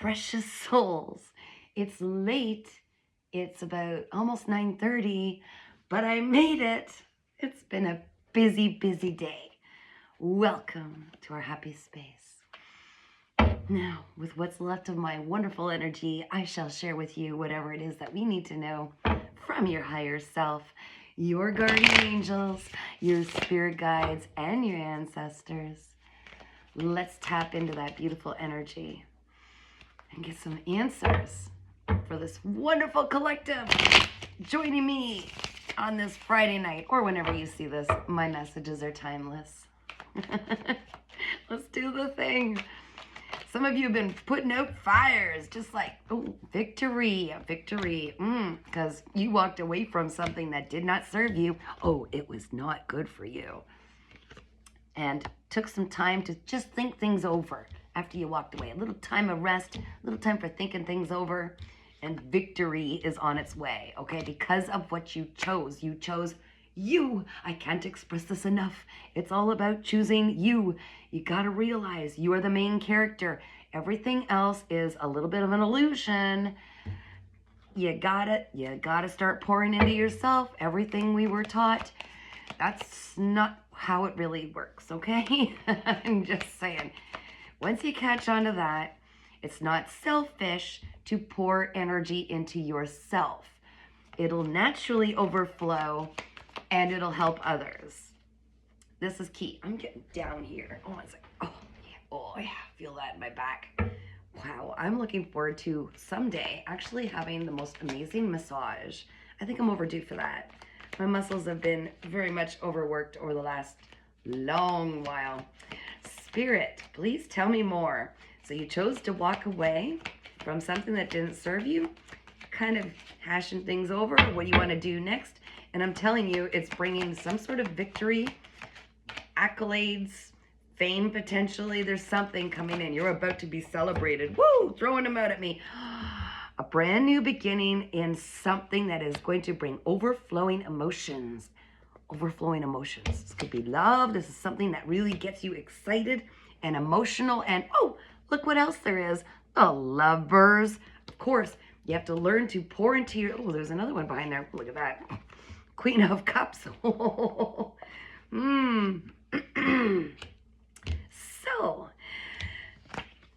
precious souls. It's late. It's about almost 9:30, but I made it. It's been a busy, busy day. Welcome to our happy space. Now, with what's left of my wonderful energy, I shall share with you whatever it is that we need to know from your higher self, your guardian angels, your spirit guides, and your ancestors. Let's tap into that beautiful energy and get some answers for this wonderful collective joining me on this Friday night, or whenever you see this. My messages are timeless. Let's do the thing. Some of you have been putting out fires, just like, oh, victory, victory, because you walked away from something that did not serve you. Oh, it was not good for you. And took some time to just think things over after you walked away. A little time of rest, a little time for thinking things over, and victory is on its way, okay? Because of what you chose. You chose you. I can't express this enough. It's all about choosing you. You got to realize you are the main character. Everything else is a little bit of an illusion. You gotta start pouring into yourself. Everything we were taught, that's not how it really works, okay? I'm just saying. Once you catch on to that, it's not selfish to pour energy into yourself. It'll naturally overflow and it'll help others. This is key. I'm getting down here. Oh, it's like, oh yeah, feel that in my back. Wow, I'm looking forward to someday actually having the most amazing massage. I think I'm overdue for that. My muscles have been very much overworked over the last long while. Spirit, please tell me more. So you chose to walk away from something that didn't serve you, kind of hashing things over, what do you want to do next? And I'm telling you, it's bringing some sort of victory, accolades, fame potentially. There's something coming in. You're about to be celebrated. Woo! Throwing them out at me. A brand new beginning in something that is going to bring overflowing emotions. Overflowing emotions. This could be love. This is something that really gets you excited and emotional. And oh, look what else there is. The lovers. Of course, you have to learn to pour into your... Oh, there's another one behind there. Look at that. Queen of Cups. So,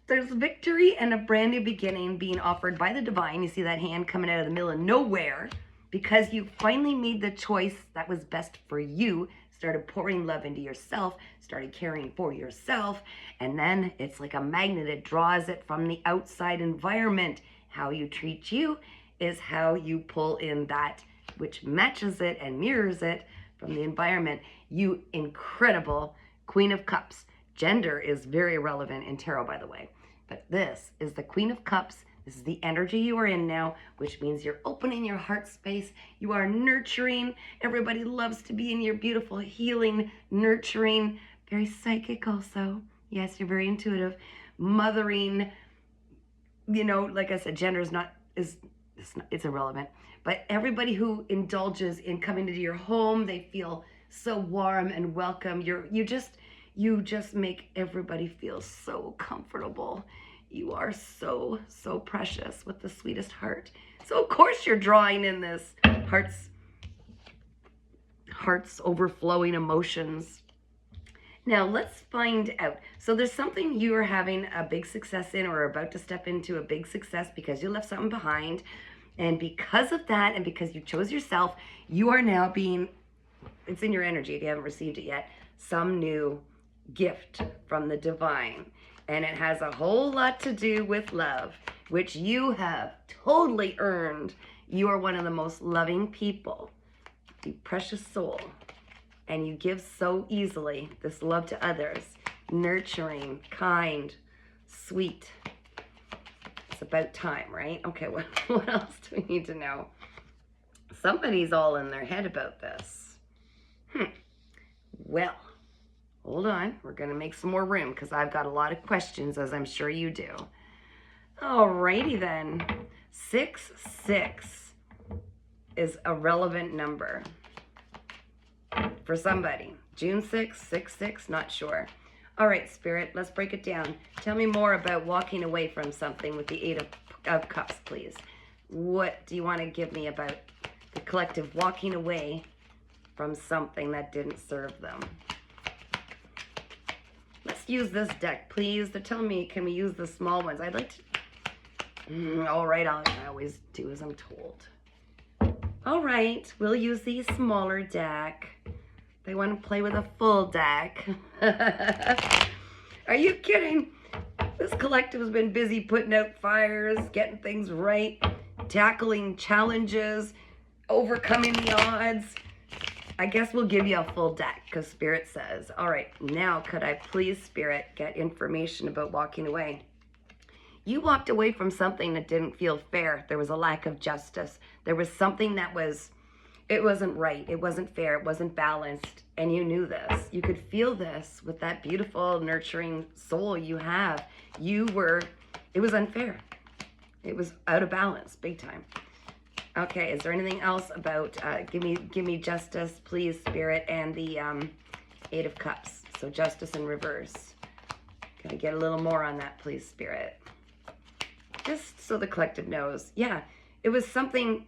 there's victory and a brand new beginning being offered by the divine. You see that hand coming out of the middle of nowhere because you finally made the choice that was best for you, started pouring love into yourself, started caring for yourself, and then it's like a magnet. It draws it from the outside environment. How you treat you is how you pull in that which matches it and mirrors it from the environment. You incredible Queen of Cups. Gender is very relevant in tarot, by the way. But this is the Queen of Cups. This is the energy you are in now, which means you're opening your heart space. You are nurturing. Everybody loves to be in your beautiful, healing, nurturing, very psychic also. Yes, you're very intuitive. Mothering, you know, like I said, gender it's irrelevant. But everybody who indulges in coming into your home, they feel so warm and welcome. You just make everybody feel so comfortable. You are so, so precious with the sweetest heart. So of course you're drawing in this heart's overflowing emotions. Now let's find out. So there's something you are having a big success in, or about to step into a big success because you left something behind. And because of that, and because you chose yourself, you are now it's in your energy if you haven't received it yet, some new gift from the divine. And it has a whole lot to do with love, which you have totally earned. You are one of the most loving people, you precious soul. And you give so easily this love to others. Nurturing, kind, sweet. It's about time, right? Okay, what else do we need to know? Somebody's all in their head about this. Well, hold on. We're going to make some more room because I've got a lot of questions, as I'm sure you do. Alrighty then. 6-6 is a relevant number for somebody. June 6th, 6-6, not sure. All right, Spirit, let's break it down. Tell me more about walking away from something with the Eight of Cups, please. What do you want to give me about the collective walking away from something that didn't serve them? Let's use this deck, please. They're telling me, can we use the small ones? I'd like to... all right, I always do as I'm told. All right, we'll use the smaller deck. They want to play with a full deck. Are you kidding? This collective has been busy putting out fires, getting things right, tackling challenges, overcoming the odds. I guess we'll give you a full deck because Spirit says. All right, now could I please, Spirit, get information about walking away? You walked away from something that didn't feel fair. There was a lack of justice. There was something that it wasn't right. It wasn't fair. It wasn't balanced. And you knew this. You could feel this with that beautiful, nurturing soul you have. It was unfair. It was out of balance, big time. Okay, is there anything else about, give me justice, please, Spirit, and the Eight of Cups. So justice in reverse. Can I get a little more on that, please, Spirit? Just so the collective knows. Yeah, it was something,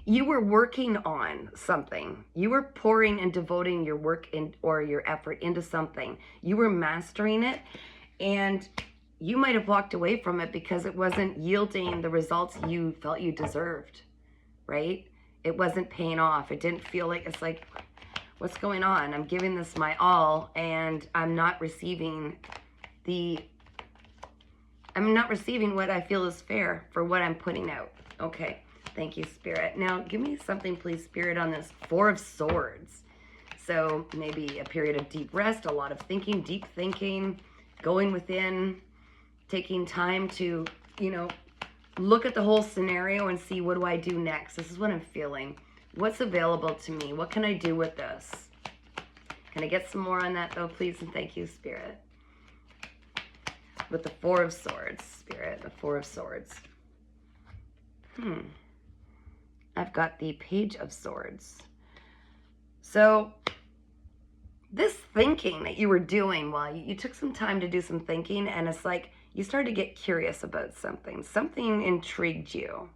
you were working on something. You were pouring and devoting your work or your effort into something. You were mastering it, and you might have walked away from it because it wasn't yielding the results you felt you deserved, right? It wasn't paying off. It didn't feel like, it's like, what's going on? I'm giving this my all, and I'm not receiving what I feel is fair for what I'm putting out. Okay, thank you, Spirit. Now, give me something, please, Spirit, on this Four of Swords. So maybe a period of deep rest, a lot of thinking, deep thinking, going within, taking time to, look at the whole scenario and see, what do I do next? This is what I'm feeling. What's available to me? What can I do with this? Can I get some more on that, though, please? And thank you, Spirit. With the Four of Swords, Spirit, the Four of Swords. I've got the Page of Swords. So this thinking that you were doing, well, you took some time to do some thinking, and it's like you started to get curious about something. Something intrigued you.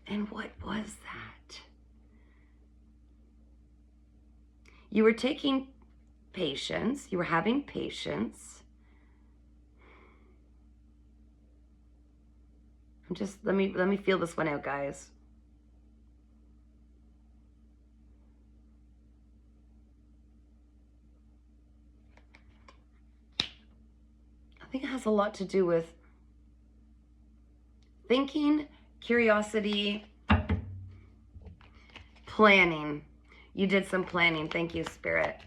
And what was that? You were taking patience. You were having patience. Let me feel this one out, guys. I think it has a lot to do with thinking, curiosity, planning. You did some planning. Thank you, Spirit.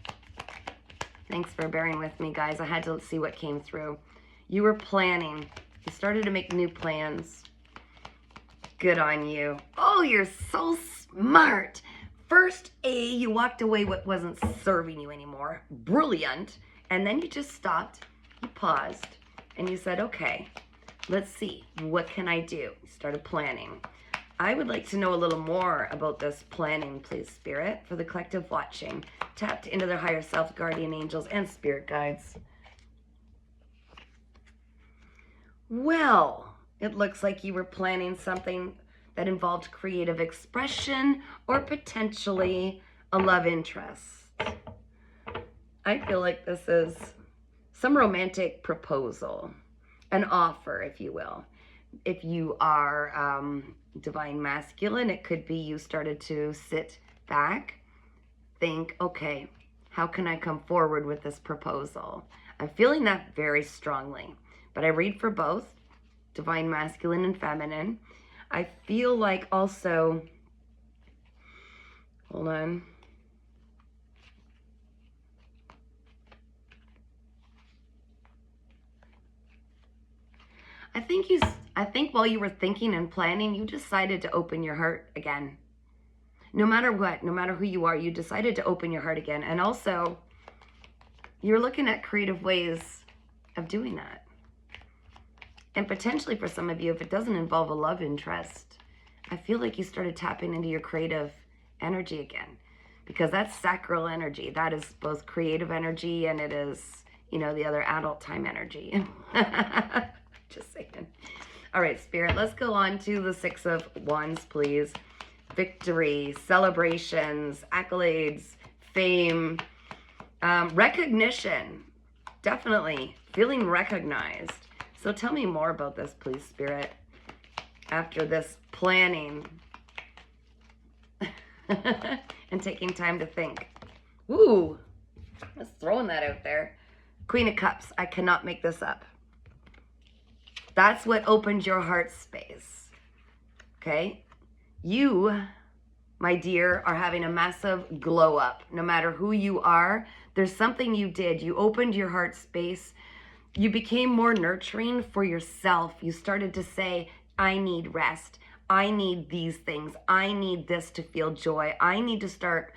Thanks for bearing with me, guys. I had to see what came through. You were planning. You started to make new plans. Good on you. Oh, you're so smart. First, you walked away what wasn't serving you anymore. Brilliant. And then you just stopped, you paused, and you said, okay, let's see. What can I do? You started planning. I would like to know a little more about this planning, please, Spirit, for the collective watching. Tapped into their higher self, guardian angels, and spirit guides. Well, it looks like you were planning something that involved creative expression or potentially a love interest. I feel like this is some romantic proposal, an offer, if you will. If you are divine masculine, it could be you started to sit back, think, okay, how can I come forward with this proposal? I'm feeling that very strongly. But I read for both, divine masculine and feminine. I feel like also, hold on. I think while you were thinking and planning, you decided to open your heart again. No matter what, no matter who you are, you decided to open your heart again. And also, you're looking at creative ways of doing that. And potentially for some of you, if it doesn't involve a love interest, I feel like you started tapping into your creative energy again. Because that's sacral energy. That is both creative energy and it is the other adult time energy. Just saying. All right, Spirit, let's go on to the Six of Wands, please. Victory, celebrations, accolades, fame, recognition. Definitely feeling recognized. So tell me more about this, please, Spirit, after this planning and taking time to think. Ooh, just throwing that out there. Queen of Cups. I cannot make this up. That's what opened your heart space. Okay? You, my dear, are having a massive glow up. No matter who you are, there's something you did. You opened your heart space. You became more nurturing for yourself. You started to say, I need rest. I need these things. I need this to feel joy. I need to start